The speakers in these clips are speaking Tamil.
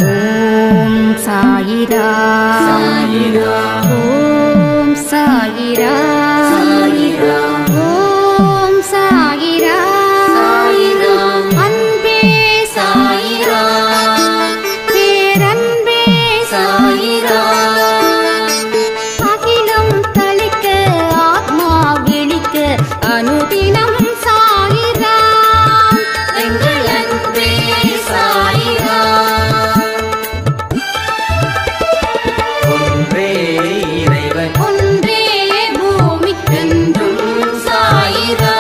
ஓம் சாயிரா சாயிரா ஓம் சாயிரா சாயிரா ஓம் சாயிரா சாயிரா அன்பே சாயிரா பேரன்பே சாயிரா அகிலம் தளிக்க ஆத்மா விழிக்க அனுதினம் சாயிரா எங்கள் அன்பே சாயிரா ஒன்றே இறைவன் ஒன்றே பூமிக்கென்றும் சாயிரா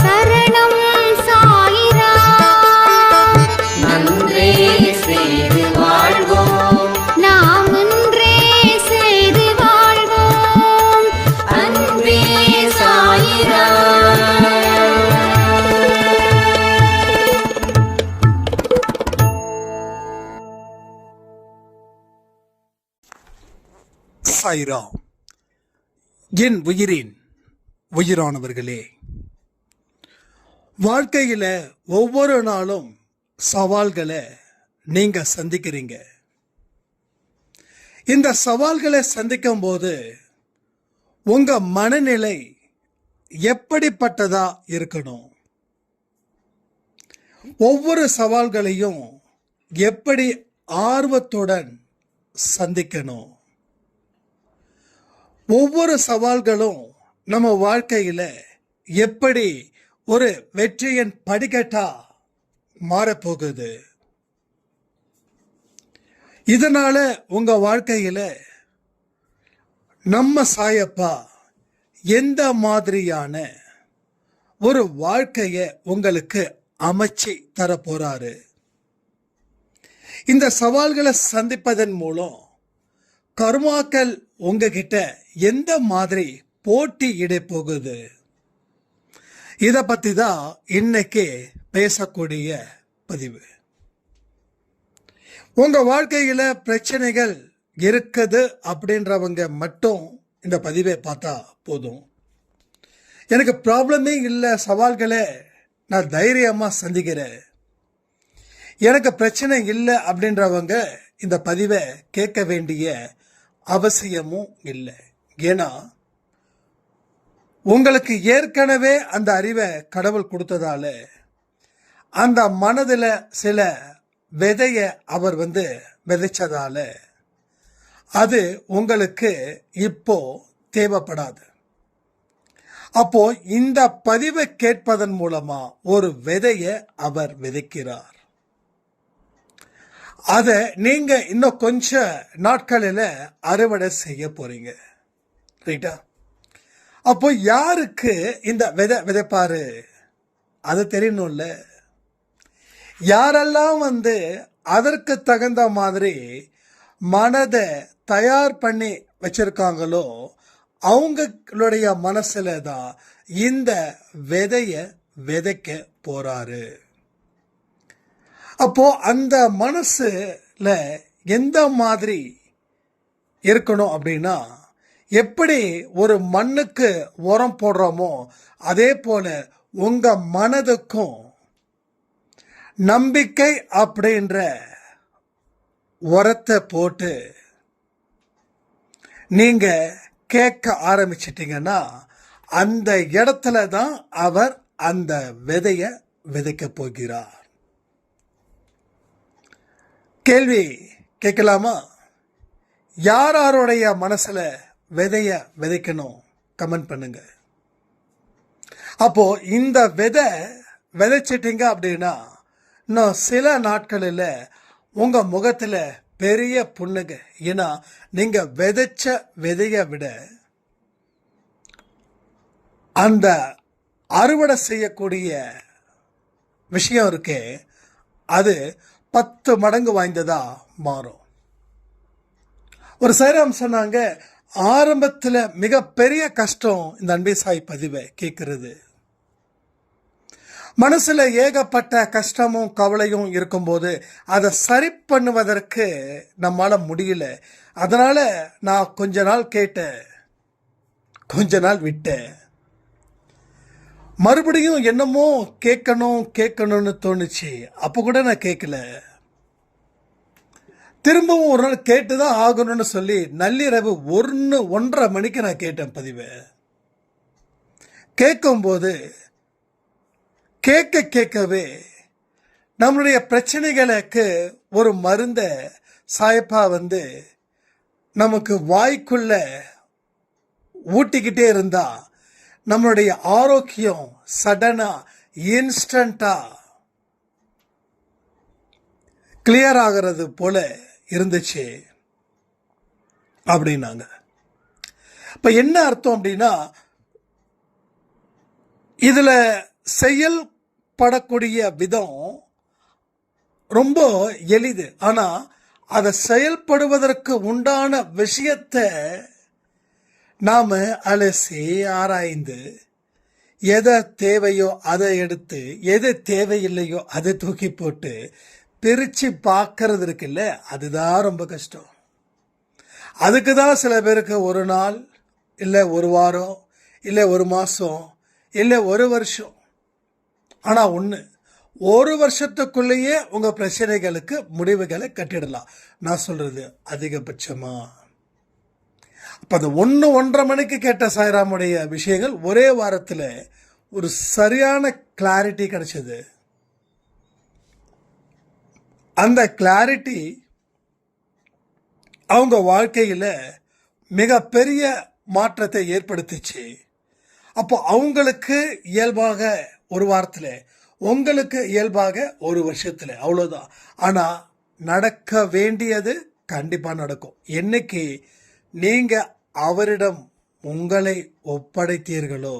சரணம் சாயிரா நன்றே செய்து வாழ்வோம் நாம் ஒன்றே செய்து வாழ்வோம் அன்பே சாயிரா சாயிரா. என் உயிரின் உயிரானவர்களே, வாழ்க்கையில ஒவ்வொரு நாளும் சவால்களை நீங்க சந்திக்கிறீங்க. இந்த சவால்களை சந்திக்கும் போது உங்க மனநிலை எப்படிப்பட்டதா இருக்கணும்? ஒவ்வொரு சவால்களையும் எப்படி ஆர்வத்துடன் சந்திக்கணும்? ஒவ்வொரு சவால்களும் நம்ம வாழ்க்கையில எப்படி ஒரு வெற்றியின் படிக்கட்டா மாறப்போகுது? இதனால உங்க வாழ்க்கையில நம்ம சாயப்பா எந்த மாதிரியான ஒரு வாழ்க்கைய உங்களுக்கு அமைச்சு தர போறாரு? இந்த சவால்களை சந்திப்பதன் மூலம் கர்மாக்கள் உங்ககிட்ட எந்த மாதிரி போட்டி இட போகுது? இத பத்தி தான் இன்னைக்கு பேசக்கூடிய பதிவு. உங்க வாழ்க்கையில பிரச்சனைகள் இருக்குது அப்படின்றவங்க மட்டும் இந்த பதிவை பார்த்தா போதும். எனக்கு ப்ராப்ளமே இல்லை, சவால்களை நான் தைரியமா சந்திக்கிறேன், எனக்கு பிரச்சனை இல்லை அப்படின்றவங்க இந்த பதிவை கேட்க வேண்டிய அவசியமும் இல்லை. ஏன்னா உங்களுக்கு ஏற்கனவே அந்த அறிவை கடவுள் கொடுத்ததால அந்த மனதில் சில விதைய அவர் விதைச்சதால அது உங்களுக்கு இப்போ தேவைப்படாது. அப்போ இந்த பதிவை கேட்பதன் மூலமா ஒரு விதைய அவர் விதைக்கிறார். அதை நீங்க இன்னும் கொஞ்ச நாட்களில் அறுவடை செய்ய போறீங்க. ரைட்டா? அப்போ யாருக்கு இந்த விதைப்பாரு அது தெரியணும்ல. யாரெல்லாம் அதற்கு தகுந்த மாதிரி மனதை தயார் பண்ணி வச்சிருக்காங்களோ அவங்களுடைய மனசுல தான் இந்த விதைய விதைக்க போறாரு. அப்போ அந்த மனசுல எந்த மாதிரி இருக்கணும் அப்படின்னா, எப்படி ஒரு மண்ணுக்கு உரம் போடுறோமோ அதே போல உங்க மனதுக்கும் நம்பிக்கை அப்படின்ற உரத்தை போட்டு நீங்க கேட்க ஆரம்பிச்சிட்டீங்கன்னா அந்த இடத்துல தான் அவர் அந்த விதைய விதைக்க போகிறார். கேள்வி கேட்கலாமா? யாருடைய மனசுல விதைய விதைக்கணும் கமெண்ட் பண்ணுங்க. அப்போ இந்த விதைச்சிட்டீங்க அப்படின்னா இன்னும் சில நாட்களில் உங்க முகத்துல பெரிய புண்ணுங்க. ஏன்னா நீங்க விதைச்ச விதைய விட அந்த அறுவடை செய்யக்கூடிய விஷயம் இருக்கே அது 10 மடங்கு வாய்ந்ததா மாறும். ஒரு சைராம் சொன்னாங்க, ஆரம்பத்தில் மிகப்பெரிய கஷ்டம் இந்த அன்பே சாய் பதிவை கேட்கறது. மனசுல ஏகப்பட்ட கஷ்டமும் கவலையும் இருக்கும்போது அதை சரி பண்ணுவதற்கு நம்மால முடியல. அதனால நான் கொஞ்ச நாள் கேட்டேன், கொஞ்ச நாள் விட்டேன். மறுபடியும் என்னமோ கேட்கணும்னு தோணுச்சு. அப்போ கூட நான் கேட்கல. திரும்பவும் ஒரு நாள் கேட்டுதான் ஆகணும்னு சொல்லி நள்ளிரவு 1:30 மணிக்கு நான் கேட்டேன் பதிவை. கேட்கும்போது கேட்கவே நம்மளுடைய பிரச்சனைகளுக்கு ஒரு மருந்த சாயப்பா நமக்கு வாய்க்குள்ள ஊட்டிக்கிட்டே இருந்தா நம்மளுடைய ஆரோக்கியம் சடனா இன்ஸ்டண்டா கிளியர் ஆகிறது போல இருந்துச்சு அப்படின்னாங்க. இப்ப என்ன அர்த்தம் அப்படின்னா, இதுல செயல்படக்கூடிய விதம் ரொம்ப எளிது. ஆனா அதை செயல்படுவதற்கு உண்டான விஷயத்தை நாம அலசி ஆராய்ந்து எதை தேவையோ அதை எடுத்து எது தேவையில்லையோ அதை தூக்கி போட்டு பிரிச்சு பார்க்கறது இருக்குல்ல, அதுதான் ரொம்ப கஷ்டம். அதுக்கு தான் சில பேருக்கு ஒரு நாள் இல்லை ஒரு வாரம் இல்லை ஒரு மாசம் இல்லை ஒரு வருஷம். ஆனா ஒரு வருஷத்துக்குள்ளேயே உங்க பிரச்சனைகளுக்கு முடிவுகளை கட்டிடலாம். நான் சொல்றது அதிகபட்சமா. அப்ப அந்த 1:30 மணிக்கு கேட்ட சாய்ராமுடைய விஷயங்கள் ஒரே வாரத்துல ஒரு சரியான கிளாரிட்டி கிடைச்சது. அந்த கிளாரிட்டி அவங்க வாழ்க்கையில மிகப்பெரிய மாற்றத்தை ஏற்படுத்திச்சு. அப்போ அவங்களுக்கு இயல்பாக ஒரு வாரத்தில், உங்களுக்கு இயல்பாக ஒரு வருஷத்துல, அவ்வளவுதான். ஆனா நடக்க வேண்டியது கண்டிப்பா நடக்கும். என்னைக்கு நீங்க அவரிடம் உங்களை ஒப்படைத்தீர்களோ,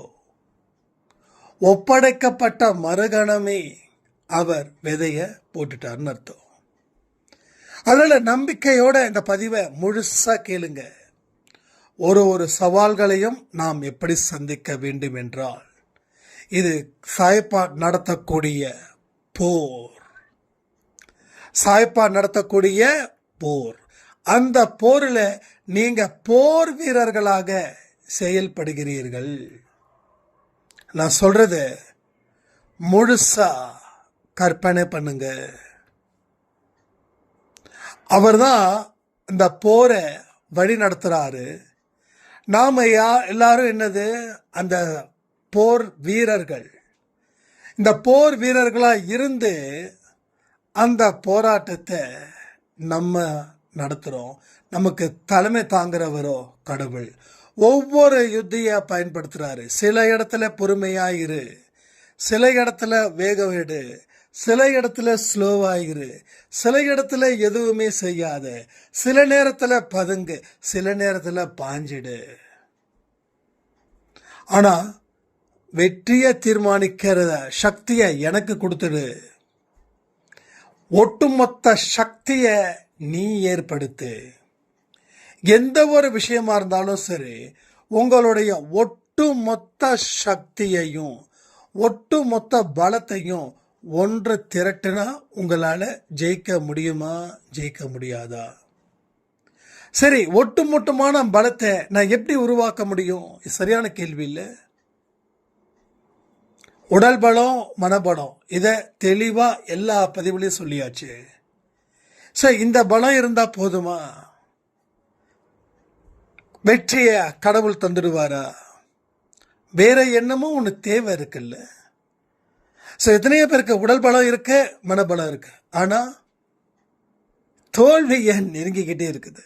ஒப்படைக்கப்பட்ட மறுகணமே அவர் விதைய போட்டுட்டார்னு அர்த்தம். அதனால நம்பிக்கையோட இந்த பதிவை முழுசா கேளுங்க. ஒரு சவால்களையும் நாம் எப்படி சந்திக்க வேண்டும் என்றால், இது சாய்ப்பா நடத்தக்கூடிய போர். சாய்ப்பா நடத்தக்கூடிய போர். அந்த போரில் நீங்க போர் வீரர்களாக செயல்படுகிறீர்கள். நான் சொல்றது முழுசா கற்பனை பண்ணுங்க. அவர்தான் இந்த போரை வழி நடத்துறாரு. நாம எல்லாரும் என்னது, அந்த போர் வீரர்கள். இந்த போர் வீரர்களா இருந்து அந்த போராட்டத்தை நம்ம நடத்துறோம். நமக்கு தலைமை தாங்குறவரோ கடவுள். ஒவ்வொரு யுத்திய பயன்படுத்துறாரு. சில இடத்துல பொறுமையாயிரு, சில இடத்துல வேகம் எடு, சில இடத்துல ஸ்லோவாயிரு, சில இடத்துல எதுவுமே செய்யாத, சில நேரத்துல பதுங்கு, சில நேரத்துல பாஞ்சிடு. ஆனா வெற்றியை தீர்மானிக்கிற சக்தியை எனக்கு கொடுத்துடு. ஒட்டுமொத்த சக்தியை நீ ஏற்படுத்து. எந்த ஒரு விஷயமா இருந்தாலும் சரி, உங்களுடைய ஒட்டுமொத்த சக்தியையும் ஒட்டுமொத்த பலத்தையும் ஒன்று திரட்டுனா உங்களால ஜெயிக்க முடியுமா, ஜெயிக்க முடியாதா? சரி, ஒட்டுமொத்தமான பலத்தை நான் எப்படி உருவாக்க முடியும்? சரியான கேள்வி இல்லை. உடல் பலம், மனபலம், இதை தெளிவா எல்லா பதிவுலையும் சொல்லியாச்சு. சரி, இந்த பலம் இருந்தா போதுமா? வெற்றிய கடவுள் தந்துடுவாரா? வேற என்னமோ ஒன்று தேவை இருக்குல்ல. ஸோ எத்தனையோ பேருக்கு உடல் பலம் இருக்கு, மனபலம் இருக்கு. ஆனா தோல்வியை நெருங்கிக்கிட்டே இருக்குது.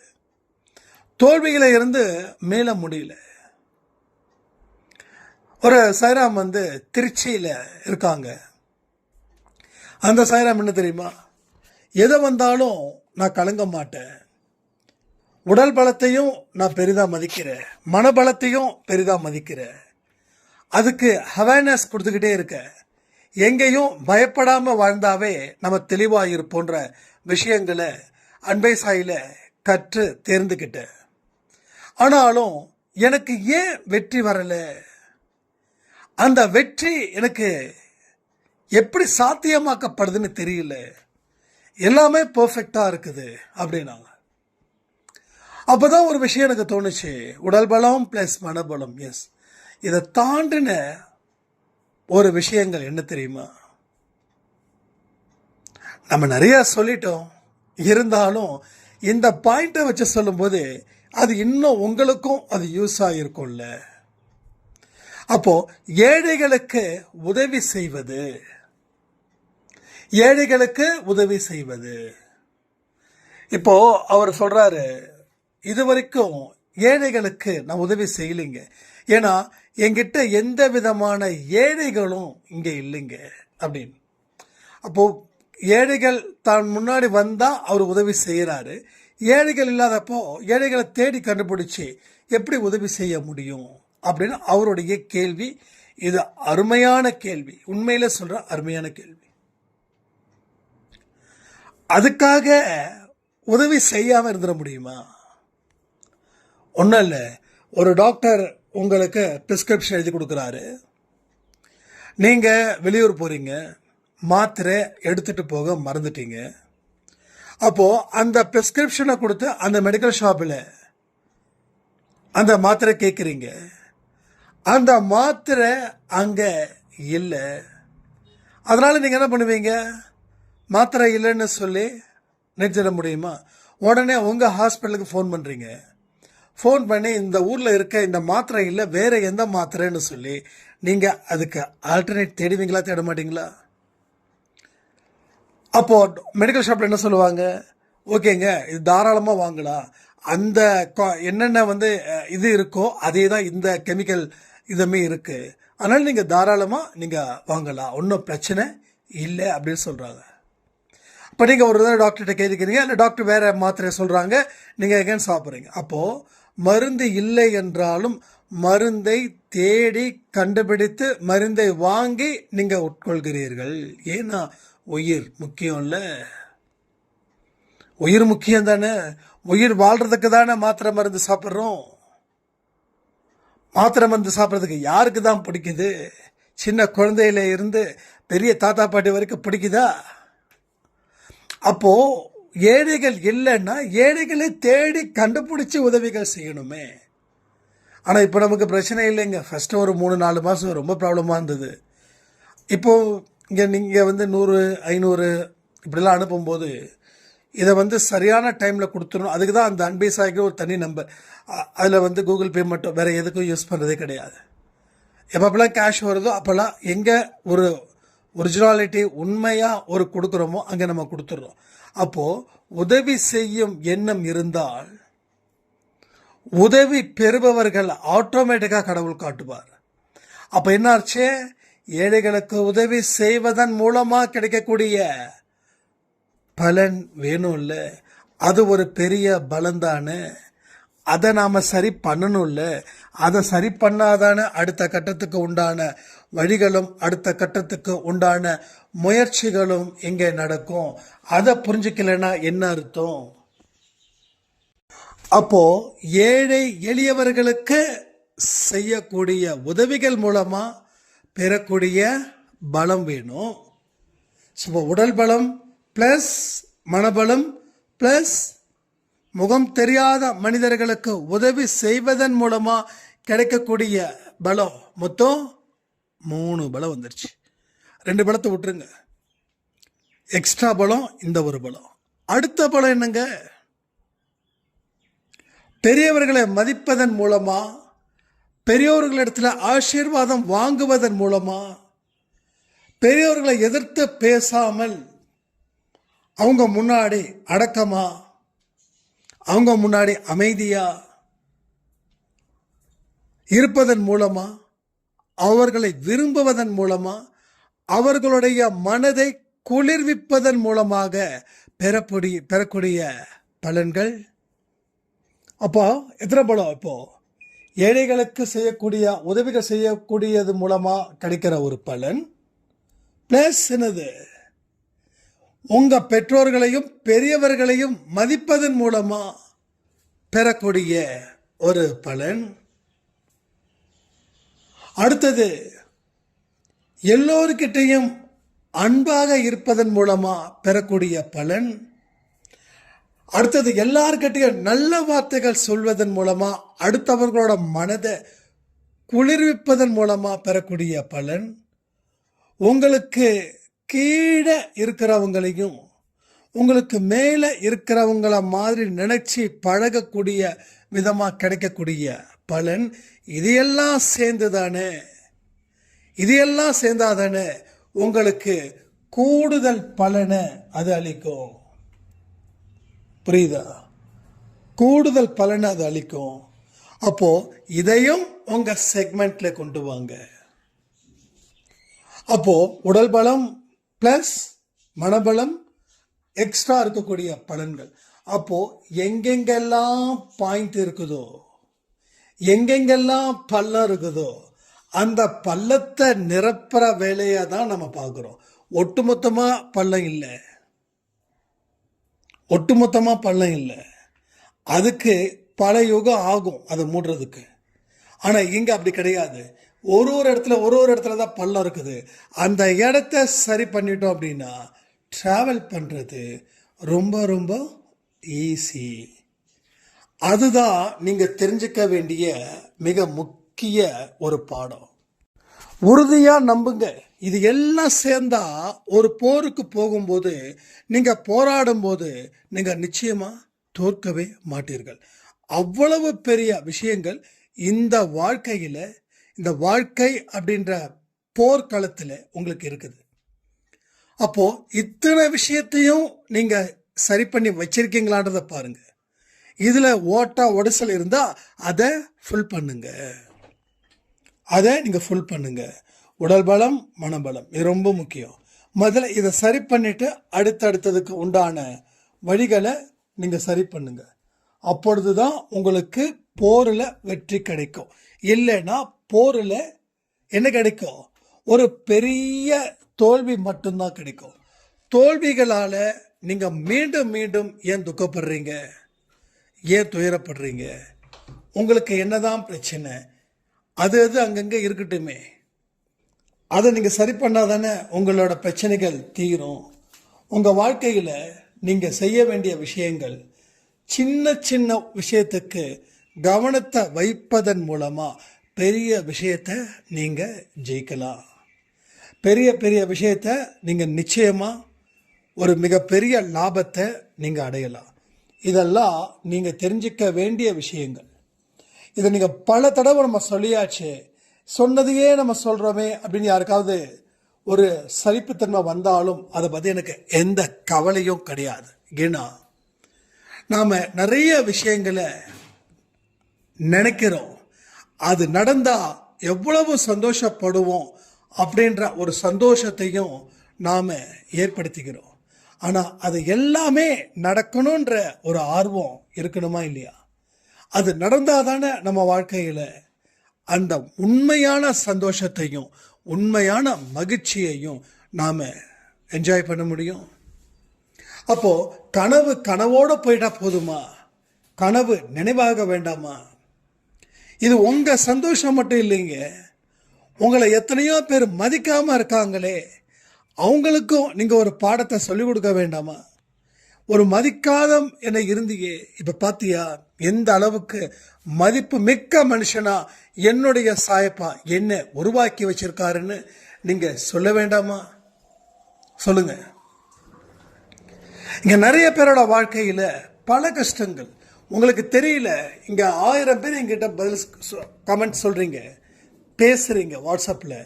தோல்வியில இருந்து மேல முடியல. ஒரு சாய்ராம் திருச்சியில இருக்காங்க. அந்த சாய்ராம் என்ன தெரியுமா, எதை வந்தாலும் நான் கலங்க மாட்டேன். உடல் பலத்தையும் நான் பெரிதா மதிக்கிறேன், மனபலத்தையும் பெரிதா மதிக்கிறேன். அதுக்கு அவேர்னஸ் கொடுத்துக்கிட்டே இருக்க. எங்கேயும் பயப்படாம வாழ்ந்தாவே நம்ம தெளிவா இருப்போன்ற விஷயங்களை அன்பை சாயில கற்று தேர்ந்துக்கிட்டேன். ஆனாலும் எனக்கு ஏன் வெற்றி வரல, அந்த வெற்றி எனக்கு எப்படி சாத்தியமாக்கப்படுதுன்னு தெரியல, எல்லாமே பெர்ஃபெக்டா இருக்குது அப்படின்னாங்க. அப்பதான் ஒரு விஷயம் எனக்கு தோணுச்சு, உடல் பலம் பிளஸ் மனபலம். எஸ், இதை தாண்டின ஒரு விஷயங்கள் என்ன தெரியுமா? நம்ம நிறைய சொல்லிட்டோம், இருந்தாலும் இந்த பாயிண்ட்டை வச்சு சொல்லும்போது அது இன்னும் உங்களுக்கும் அது யூஸ் ஆகிருக்கும்ல. அப்போ ஏழைகளுக்கு உதவி செய்வது, ஏழைகளுக்கு உதவி செய்வது. இப்போ அவர் சொல்றாரு, இது வரைக்கும் ஏழைகளுக்கு நான் உதவி செய்யலைங்க, ஏன்னா என்கிட்ட எந்த விதமான ஏழைகளும் இங்க இல்லைங்க அப்படின்னு. அப்போ ஏழைகள் தான் முன்னாடி வந்தா அவர் உதவி செய்யறாரு. ஏழைகள் இல்லாதப்போ ஏழைகளை தேடி கண்டுபிடிச்சு எப்படி உதவி செய்ய முடியும் அப்படின்னு அவருடைய கேள்வி. இது அருமையான கேள்வி, உண்மையில சொல்ற அருமையான கேள்வி. அதுக்காக உதவி செய்யாம இருந்துட முடியுமா? ஒன்றும் இல்லை. ஒரு டாக்டர் உங்களுக்கு பிரிஸ்கிரிப்ஷன் எழுதி கொடுக்குறாரு. நீங்கள் வெளியூர் போகிறீங்க, மாத்திரை எடுத்துகிட்டு போக மறந்துட்டீங்க. அப்போது அந்த பிரிஸ்கிரிப்ஷனை கொடுத்து அந்த மெடிக்கல் ஷாப்பில் அந்த மாத்திரை கேட்குறீங்க. அந்த மாத்திரை அங்கே இல்லை. அதனால் நீங்கள் என்ன பண்ணுவீங்க? மாத்திரை இல்லைன்னு சொல்லி நிறுத்திட முடியுமா? உடனே உங்கள் ஹாஸ்பிட்டலுக்கு ஃபோன் பண்ணுறீங்க. ஃபோன் பண்ணி இந்த ஊரில் இருக்க இந்த மாத்திரை இல்லை, வேறு எந்த மாத்திரைன்னு சொல்லி நீங்கள் அதுக்கு ஆல்டர்னேட் தேடுவீங்களா, தேட மாட்டீங்களா? அப்போது மெடிக்கல் ஷாப்பில் என்ன சொல்லுவாங்க? ஓகேங்க, இது தாராளமாக வாங்கலாம், அந்த என்னென்ன இது இருக்கோ அதே தான் இந்த கெமிக்கல் இதுமே இருக்குது, அதனால் நீங்கள் தாராளமாக நீங்கள் வாங்கலாம், ஒன்றும் பிரச்சனை இல்லை அப்படின்னு சொல்கிறாங்க. இப்போ நீங்கள் ஒரு தடவை டாக்டர்கிட்ட கேட்குறீங்க, இல்லை டாக்டர் வேறு மாத்திரையை சொல்கிறாங்க, நீங்கள் எங்கேன்னு சாப்பிட்றீங்க. அப்போது மருந்து இல்லை என்றாலும் மருந்தை தேடி கண்டுபிடித்து மருந்தை வாங்கி நீங்கள் உட்கொள்கிறீர்கள். ஏன்னா உயிர் முக்கியம் இல்லை? உயிர் முக்கியம் தானே. உயிர் வாழ்றதுக்கு தானே மாத்திரை மருந்து சாப்பிட்றோம். மாத்திரை மருந்து சாப்பிட்றதுக்கு யாருக்கு தான் பிடிக்குது? சின்ன குழந்தையில இருந்து பெரிய தாத்தா பாட்டி வரைக்கும் பிடிக்குதா? அப்போ ஏழைகள் இல்லைன்னா ஏழைகளை தேடி கண்டுபிடிச்சி உதவிகள் செய்யணுமே. ஆனால் இப்போ நமக்கு பிரச்சனை இல்லைங்க. ஃபஸ்ட்டு ஒரு 3-4 மாதம் ரொம்ப ப்ராப்ளமாக இருந்தது. இப்போது இங்கே நீங்கள் 100, 500 இப்படிலாம் அனுப்பும்போது இதை சரியான டைமில் கொடுத்துடணும். அதுக்கு தான் அந்த அன்பை சாய்க்கு ஒரு தனி நம்பர். அதில் கூகுள் பே மட்டும், வேறு எதுக்கும் யூஸ் பண்ணுறதே கிடையாது. எப்பப்பெல்லாம் கேஷ் வருதோ அப்போல்லாம் எங்கே ஒரு ஒரிஜினாலிட்டி உண்மையாக ஒரு கொடுக்குறோமோ அங்கே நம்ம கொடுத்துட்றோம். அப்போது உதவி செய்யும் எண்ணம் இருந்தால் உதவி பெறுபவர்கள் ஆட்டோமேட்டிக்காக கடவுள் காட்டுவார். அப்போ என்னாச்சு? ஏழைகளுக்கு உதவி செய்வதன் மூலமாக கிடைக்கக்கூடிய பலன் வேணும்ல, அது ஒரு பெரிய பலன்தானே. அதை நாம் சரி பண்ணணும்ல. அதை சரி பண்ணாதானே அடுத்த கட்டத்துக்கு உண்டான வழிகளும் அடுத்த கட்டத்துக்கு உண்டான முயற்சிகளும் இங்கே நடக்கும். அதை புரிஞ்சுக்கலைன்னா என்ன அர்த்தம்? அப்போ ஏழை எளியவர்களுக்கு செய்யக்கூடிய உதவிகள் மூலமா பெறக்கூடிய பலம் வேணும். உடல் பலம் பிளஸ் மனபலம் பிளஸ் முகம் தெரியாத மனிதர்களுக்கு உதவி செய்வதன் மூலமா கிடைக்கக்கூடிய பலம், மொத்தம் 3 பலம் வந்துருச்சு. 2 பலத்தை விட்டுருங்க, எக்ஸ்ட்ரா பலம் இந்த ஒரு பலம். அடுத்த பலம் என்னங்க? பெரியவர்களை மதிப்பதன் மூலமா, பெரியோர்களிடத்தில் ஆசீர்வாதம் வாங்குவதன் மூலமா, பெரியோர்களை எதிர்த்து பேசாமல் அவங்க முன்னாடி அடக்கமா, அவங்க முன்னாடி அமைதியா இருப்பதன் மூலமா, அவர்களை விரும்புவதன் மூலமா, அவர்களுடைய மனதை குளிர்விப்பதன் மூலமாக பெறக்கூடிய பலன்கள். அப்போ எத்தனை பலம்? இப்போ ஏழைகளுக்கு செய்யக்கூடிய உதவிகள் செய்யக்கூடியது மூலமா கிடைக்கிற ஒரு பலன் பிளஸ் என்னது? உங்க பெற்றோர்களையும் பெரியவர்களையும் மதிப்பதன் மூலமா பெறக்கூடிய ஒரு பலன். அடுத்தது எல்லோருக்கிட்டையும் அன்பாக இருப்பதன் மூலமா பெறக்கூடிய பலன். அடுத்தது எல்லார்கிட்டையும் நல்ல வார்த்தைகள் சொல்வதன் மூலமா அடுத்தவர்களோட மனதை குளிர்விப்பதன் மூலமா பெறக்கூடிய பலன். உங்களுக்கு கீழே இருக்கிறவங்களையும் உங்களுக்கு மேலே இருக்கிறவங்கள மாதிரி நினைச்சு பழகக்கூடிய விதமாக கிடைக்கக்கூடிய பலன் இதையெல்லாம் சேர்ந்து தானே, இதையெல்லாம் சேர்ந்தாதானே உங்களுக்கு கூடுதல் பலனை அது அளிக்கும். புரியுதா? கூடுதல் பலனை அது அளிக்கும். அப்போ இதையும் உங்க செக்மெண்ட்ல கொண்டு வாங்க. அப்போ உடல் பலம் பிளஸ் மனபலம் எக்ஸ்ட்ரா இருக்கக்கூடிய பலன்கள். அப்போ எங்கெங்கெல்லாம் பாயிண்ட் இருக்குதோ, எங்கெங்கெல்லாம் பள்ளம் இருக்குதோ, அந்த பள்ளத்தை நிரப்புற வேலையை தான் நம்ம பார்க்குறோம். ஒட்டுமொத்தமா பள்ளம் இல்லை, ஒட்டுமொத்தமா பள்ளம் இல்லை. அதுக்கு பல யுகம் ஆகும் அதை மூடுறதுக்கு. ஆனா இங்க அப்படி கிடையாது. ஒரு ஒரு இடத்துல தான் பள்ளம் இருக்குது. அந்த இடத்த சரி பண்ணிட்டோம் அப்படின்னா டிராவல் பண்றது ரொம்ப ரொம்ப ஈஸி. அதுதான் நீங்க தெரிஞ்சுக்க வேண்டிய மிக முக்கிய ஒரு பாடம். உறுதியா நம்புங்க. இது எல்லாம் சேர்ந்தா ஒரு போருக்கு போகும்போது, நீங்க போராடும் போது நீங்க நிச்சயமா தோற்கவே மாட்டீர்கள். அவ்வளவு பெரிய விஷயங்கள் இந்த வாழ்க்கையில, இந்த வாழ்க்கை அப்படின்ற போர்க்களத்துல உங்களுக்கு இருக்குது. அப்போ இத்தனை விஷயத்தையும் நீங்க சரி பண்ணி வச்சிருக்கீங்களான்றத பாருங்க. இதுல ஓட்டா ஒடிசல் இருந்தா அதை ஃபுல் பண்ணுங்க, அதை நீங்க ஃபுல் பண்ணுங்க. உடல் பலம் மனபலம் இது ரொம்ப முக்கியம். முதல்ல இதை சரி பண்ணிட்டு அடுத்தடுத்ததுக்கு உண்டான வழிகளை நீங்க சரி பண்ணுங்க. அப்பொழுதுதான் உங்களுக்கு போரில் வெற்றி கிடைக்கும். இல்லைன்னா போரில் என்ன கிடைக்கும்? ஒரு பெரிய தோல்வி மட்டும்தான் கிடைக்கும். தோல்விகளால நீங்க மீண்டும் மீண்டும் ஏன் துக்கப்படுறீங்க, ஏன் துயரப்படுறீங்க? உங்களுக்கு என்னதான் பிரச்சனை? அது அங்கங்க இருக்கட்டுமே. அதை நீங்க சரி பண்ணாதானே உங்களோட பிரச்சனைகள் தீரும். உங்க வாழ்க்கையில நீங்க செய்ய வேண்டிய விஷயங்கள், சின்ன சின்ன விஷயத்துக்கு கவனத்தை வைப்பதன் மூலமா பெரிய விஷயத்தை நீங்க ஜெயிக்கலாம். பெரிய பெரிய விஷயத்தை நீங்க நிச்சயமா ஒரு மிகப்பெரிய லாபத்தை நீங்க அடையலாம். இதெல்லாம் நீங்க தெரிஞ்சுக்க வேண்டிய விஷயங்கள். இதை நீங்க பல தடவை நம்ம சொல்லியாச்சு, சொன்னதையே நம்ம சொல்றோமே அப்படின்னு யாருக்காவது ஒரு சலிப்புத்தன்மை வந்தாலும் அதை பத்தி எனக்கு எந்த கவலையும் கிடையாது. ஏன்னா நாம நிறைய விஷயங்களை நினைக்கிறோம், அது நடந்தா எவ்வளவு சந்தோஷப்படுவோம் அப்படின்ற ஒரு சந்தோஷத்தையும் நாம ஏற்படுத்திக்கிறோம். ஆனா அது எல்லாமே நடக்கணும்ன்ற ஒரு ஆர்வம் இருக்கணுமா இல்லையா? அது நடந்தாதானே நம்ம வாழ்க்கையில அந்த உண்மையான சந்தோஷத்தையும் உண்மையான மகிழ்ச்சியையும் நாம என்ஜாய் பண்ண முடியும். அப்போ கனவு கனவோட போயிட்டா போதுமா? கனவு நினைவாக வேண்டாமா? இது உங்க சந்தோஷம் மட்டும் இல்லைங்க. உங்களை எத்தனையோ பேர் மதிக்காம இருக்காங்களே, அவங்களுக்கும் நீங்க ஒரு பாடத்தை சொல்லிக் கொடுக்க வேண்டாமா? ஒரு மதிக்காத என்ன இருந்தீங்க, இப்ப பாத்தியா எந்த அளவுக்கு மதிப்பு மிக்க மனுஷனா என்னுடைய சாயப்பா என்ன உருவாக்கி வச்சிருக்காருன்னு நீங்க சொல்ல வேண்டாமா? சொல்லுங்க. இங்க நிறைய பேரோட வாழ்க்கையில பல கஷ்டங்கள் உங்களுக்கு தெரியல. இங்க 1000 பேர் எங்கிட்ட பதில் கமெண்ட் சொல்றீங்க, பேசுறீங்க வாட்ஸ்அப்ல.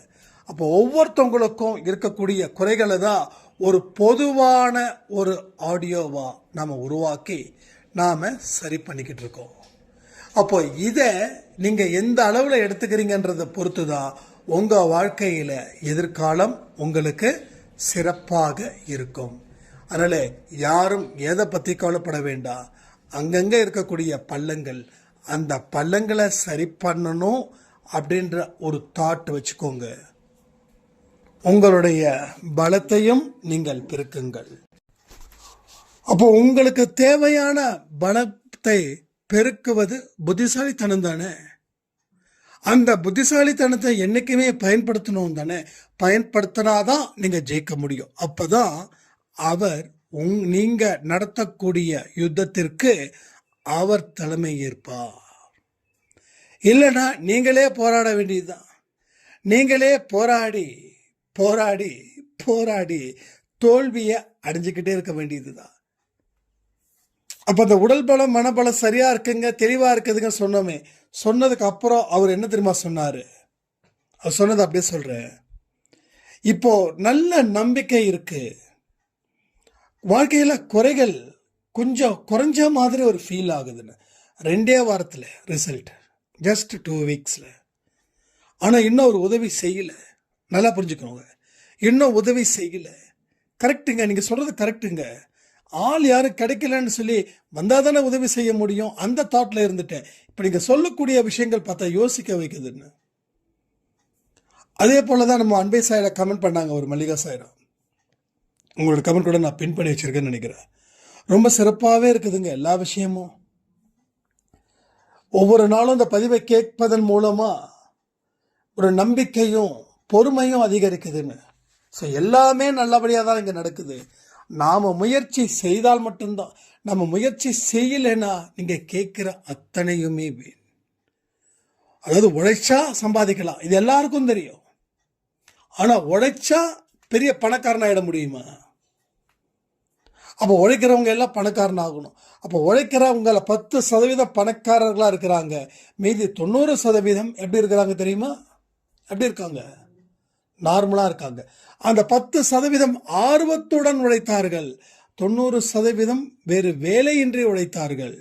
அப்போ ஒவ்வொருத்தவங்களுக்கும் இருக்கக்கூடிய குறைகளை தான் ஒரு பொதுவான ஒரு ஆடியோவா நாம உருவாக்கி நாம சரி பண்ணிக்கிட்டு இருக்கோம். அப்போ இதை நீங்க எந்த அளவுல எடுத்துக்கிறீங்கன்றதை பொறுத்து தான் உங்க வாழ்க்கையில எதிர்காலம் உங்களுக்கு சிறப்பாக இருக்கும். அதனால யாரும் எதை பத்தி கவலைப்பட வேண்டாம். அங்கங்க இருக்கக்கூடிய பள்ளங்கள், அந்த பள்ளங்களை சரி பண்ணணும் அப்படின்ற ஒரு தாட் வச்சுக்கோங்க. உங்களுடைய பலத்தையும் நீங்கள் பெருக்குங்கள். அப்போ உங்களுக்கு தேவையான பலத்தை பெருக்குவது புத்திசாலித்தனம் தானே. அந்த புத்திசாலித்தனத்தை என்னைக்குமே பயன்படுத்தணும் தானே. பயன்படுத்தினாதான் நீங்க ஜெயிக்க முடியும். அப்பதான் அவர் நீங்க நடத்தக்கூடிய யுத்தத்திற்கு அவர் தலைமை ஏற்பார். இல்லைன்னா நீங்களே போராட வேண்டியதுதான். நீங்களே போராடி போராடி போராடி தோல்வியை அடைஞ்சுக்கிட்டே இருக்க வேண்டியதுதான். அப்போ அந்த உடல் பலம் மனபலம் சரியா இருக்குங்க, தெளிவா இருக்குதுங்க சொன்னோமே. சொன்னதுக்கு அப்புறம் அவர் என்ன தெரியுமா சொன்னாரு? அவர் சொன்னது அப்படியே சொல்றேன். இப்போ நல்ல நம்பிக்கை இருக்கு, வாழ்க்கையில குறைகள் கொஞ்சம் குறைஞ்ச மாதிரி ஒரு ஃபீல் ஆகுதுன்னு. 2 வாரத்தில் ரிசல்ட், ஜஸ்ட் 2 வீக்ஸில். ஆனால் இன்னும் ஒரு உதவி செய்யல. நல்லா புரிஞ்சுக்கோங்க, இன்னும் உதவி செய்யல. கரெக்டுங்க, நீங்கள் சொல்கிறது கரெக்டுங்க. ஆள் யாரும் கிடைக்கலன்னு சொல்லி வந்தால் தானே உதவி செய்ய முடியும், அந்த தாட்டில் இருந்துட்டேன். இப்போ நீங்கள் சொல்லக்கூடிய விஷயங்கள் பார்த்தா யோசிக்க வைக்குதுன்னு. அதே போல தான் நம்ம அன்பை சாயிட கமெண்ட் பண்ணாங்க ஒரு மல்லிகா சாயிரம். உங்களோட கமெண்ட் கூட நான் பின் பண்ணி வச்சிருக்கேன்னு நினைக்கிறேன். ரொம்ப சிறப்பாகவே இருக்குதுங்க எல்லா விஷயமும். ஒவ்வொரு நாளும் இந்த பதிவை கேட்பதன் மூலமாக ஒரு நம்பிக்கையும் பொறுமையும் அதிகரிக்குதுன்னு. ஸோ எல்லாமே நல்லபடியாக தான் இங்கே நடக்குது. நாம் முயற்சி செய்தால் மட்டும்தான். நம்ம முயற்சி செய்யலைன்னா நீங்கள் கேட்குற அத்தனையுமே வீண். அதாவது உழைச்சா சம்பாதிக்கலாம், இது எல்லாருக்கும் தெரியும். ஆனால் உழைச்சா பெரிய பணக்காரன் ஆகிட முடியுமா? அப்போ உழைக்கிறவங்க எல்லாம் பணக்காரன் ஆகணும். அப்போ உழைக்கிறவங்கள 10% பணக்காரர்களாக இருக்கிறாங்க, மீதி 90% எப்படி இருக்கிறாங்க தெரியுமா? எப்படி இருக்காங்க? நார்மலாக இருக்காங்க. அந்த 10% ஆர்வத்துடன் உழைத்தார்கள், 90% வேறு வேலையின்றி உழைத்தார்கள்.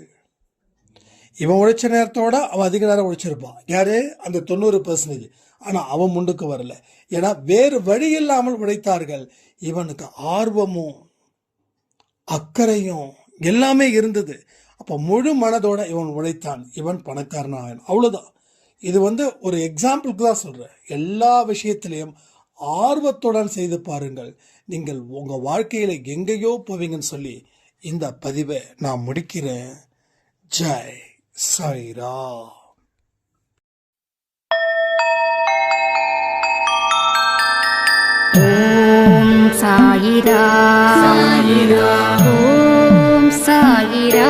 இவன் உழைச்ச நேரத்தோட அவன் அதிக நேரம் உழைச்சிருப்பான். யாரு? அந்த 90%. ஆனால் அவன் முன்னுக்கு வரல, ஏன்னா வேறு வழி இல்லாமல் உழைத்தார்கள். இவனுக்கு ஆர்வமும் அக்கறையும் எல்லாமே இருந்தது. அப்போ முழு மனதோட இவன் உழைத்தான், இவன் பணக்காரனான். அவ்வளோதான். இது ஒரு எக்ஸாம்பிளுக்கு தான் சொல்கிறேன். எல்லா விஷயத்திலையும் ஆர்வத்துடன் செய்து பாருங்கள், நீங்கள் உங்கள் வாழ்க்கையில் எங்கேயோ போவீங்கன்னு சொல்லி இந்த பதிவை நான் முடிக்கிறேன். ஜெய் சாய்ராம். ஓம் சாயிரா. சாயிரா. ஓம் சாயிரா.